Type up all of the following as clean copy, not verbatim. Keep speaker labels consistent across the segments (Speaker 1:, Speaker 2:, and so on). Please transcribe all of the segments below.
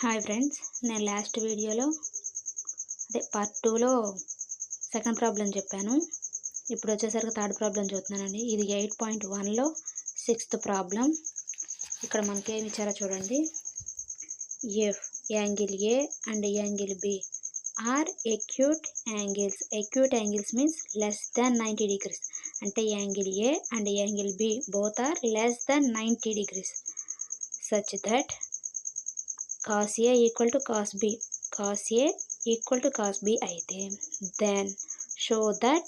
Speaker 1: Hi friends, నేను last వీడియోలో part 2లో సెకండ్ ప్రాబ్లం చెప్పాను. ఇప్పుడు వచ్చేసరికి థర్డ్ ప్రాబ్లం చూస్తున్నానండి. ఇది 8.1లో 6th ప్రాబ్లం. ఇక్కడ మనకి ఏమి ఇచ్చారో చూడండి. If angle A and angle B are acute angles means less than 90 degrees. అంటే angle A and angle B both are less than 90 degrees such that cos A equal to cos B, cos A equal to cos B అయితే then show that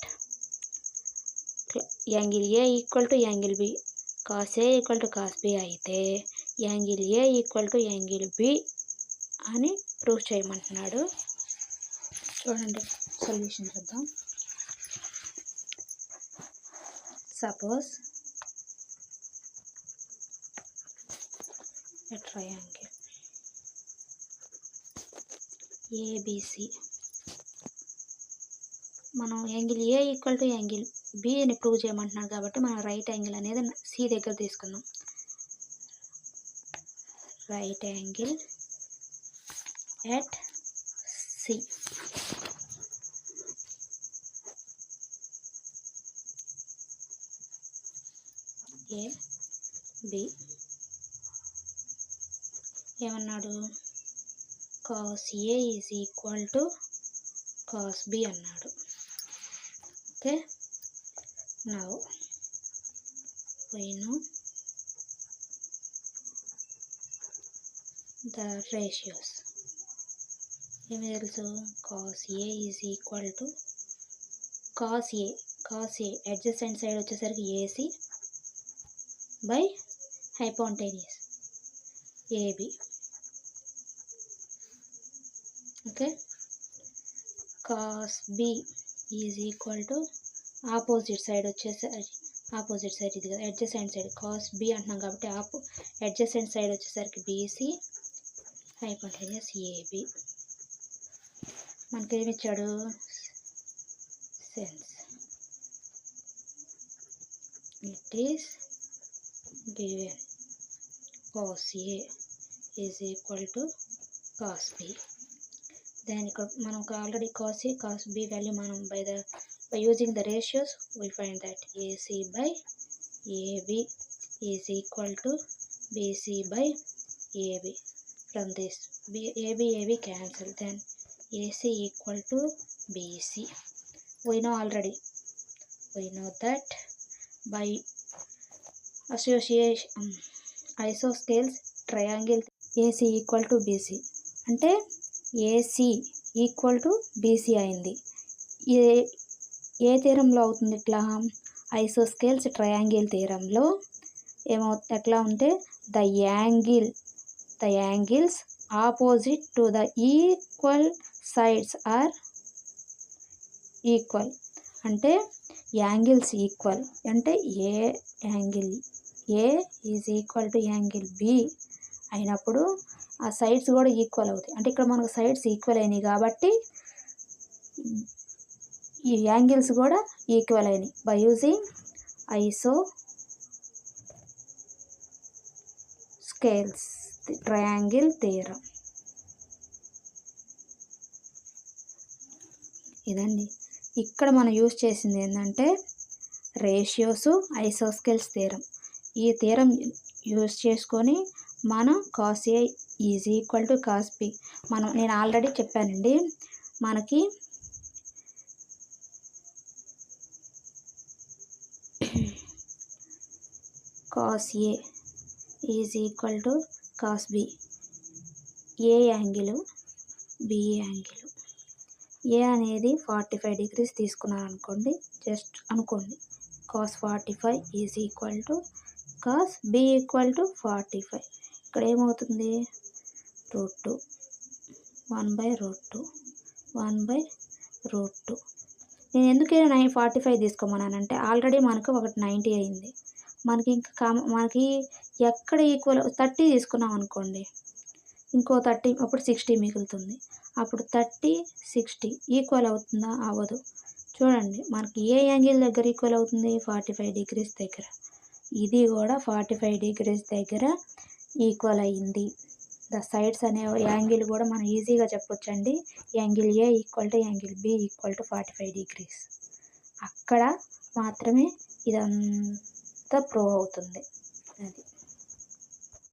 Speaker 1: angle A equal to angle B, cos A equal to cos B అయితే angle A equal to angle B అని prove చేయమంటున్నాడు. చూడండి, solution చూద్దాం. Suppose a triangle ABC, మనం angle A equal to angle B అని prove చేయమంటున్నాడు కాబట్టి మనం రైట్ యాంగిల్ అనేది సి దగ్గర తీసుకుందాం. Right angle at C. A B ఏమన్నాడు? cos A is equal to cos B అన్నాడు. Okay, now we know the ratios. ఏమి తెలుసు? cos A is equal to cos A adjacent side వచ్చేసరికి AC by hypotenuse AB. Okay, cos B is equal to opposite side వచ్చేసరికి, opposite side ఇది కదా adjacent side, cos B అంటున్నాం కాబట్టి adjacent side వచ్చేసరికి BC hypotenuse AB. మనకి ఏమి ఇచ్చాడు? Sense it is given cos A is equal to cos B. then ఇక్కడ మనకు already cos A cos B value మనం by using the ratios we find that AC by AB is equal to BC by AB. from this AB cancel, then AC equal to BC. we know that by association isosceles triangle AC equal to BC అంటే AC equal to BC అయింది. ఏ థీరంలో అవుతుంది? ఇట్లా ఐసోస్కేల్స్ triangle థీరంలో ఎట్లా ఉంటే the angles opposite to the equal sides are equal. అంటే angles equal అంటే A angle A is equal to angle B అయినప్పుడు ఆ సైడ్స్ కూడా ఈక్వల్ అవుతాయి. అంటే ఇక్కడ మనకు సైడ్స్ ఈక్వల్ అయినాయి కాబట్టి ఈ యాంగిల్స్ కూడా ఈక్వల్ అయినాయి by using isosceles triangle theorem. ఇదండి ఇక్కడ మనం యూజ్ చేసింది ఏంటంటే రేషియోస్ ఐసోస్కేల్స్ థియరం. ఈ థియరం యూజ్ చేసుకొని మనం cos A is equal to cos B నేను ఆల్రెడీ చెప్పానండి. మనకి cos A is equal to cos B, A angle B angle. A అనేది 45 degrees తీసుకున్నాను అనుకోండి, జస్ట్ అనుకోండి cos 45 is equal to cos B equal to 45. ఇక్కడ ఏమవుతుంది? √2 1/√2. నేను ఎందుకైనా 45 తీసుకోమన్నానంటే ఆల్రెడీ మనకు ఒకటి 90 అయింది. మనకి ఎక్కడ ఈక్వల్ 30 తీసుకున్నాం అనుకోండి, ఇంకో 30 అప్పుడు 60 మిగులుతుంది. అప్పుడు 30 60 ఈక్వల్ అవుతుందా? అవ్వదు. చూడండి, మనకి ఏ యాంగిల్ దగ్గర ఈక్వల్ అవుతుంది? 45 degrees దగ్గర. ఇది కూడా 45 degrees దగ్గర ఈక్వల్ అయింది. ద సైడ్స్ అనే యాంగిల్ కూడా మనం ఈజీగా చెప్పొచ్చండి. Angle A equal to angle B equal to 45 degrees. అక్కడ మాత్రమే ఇదంతా ప్రూవ్ అవుతుంది. అది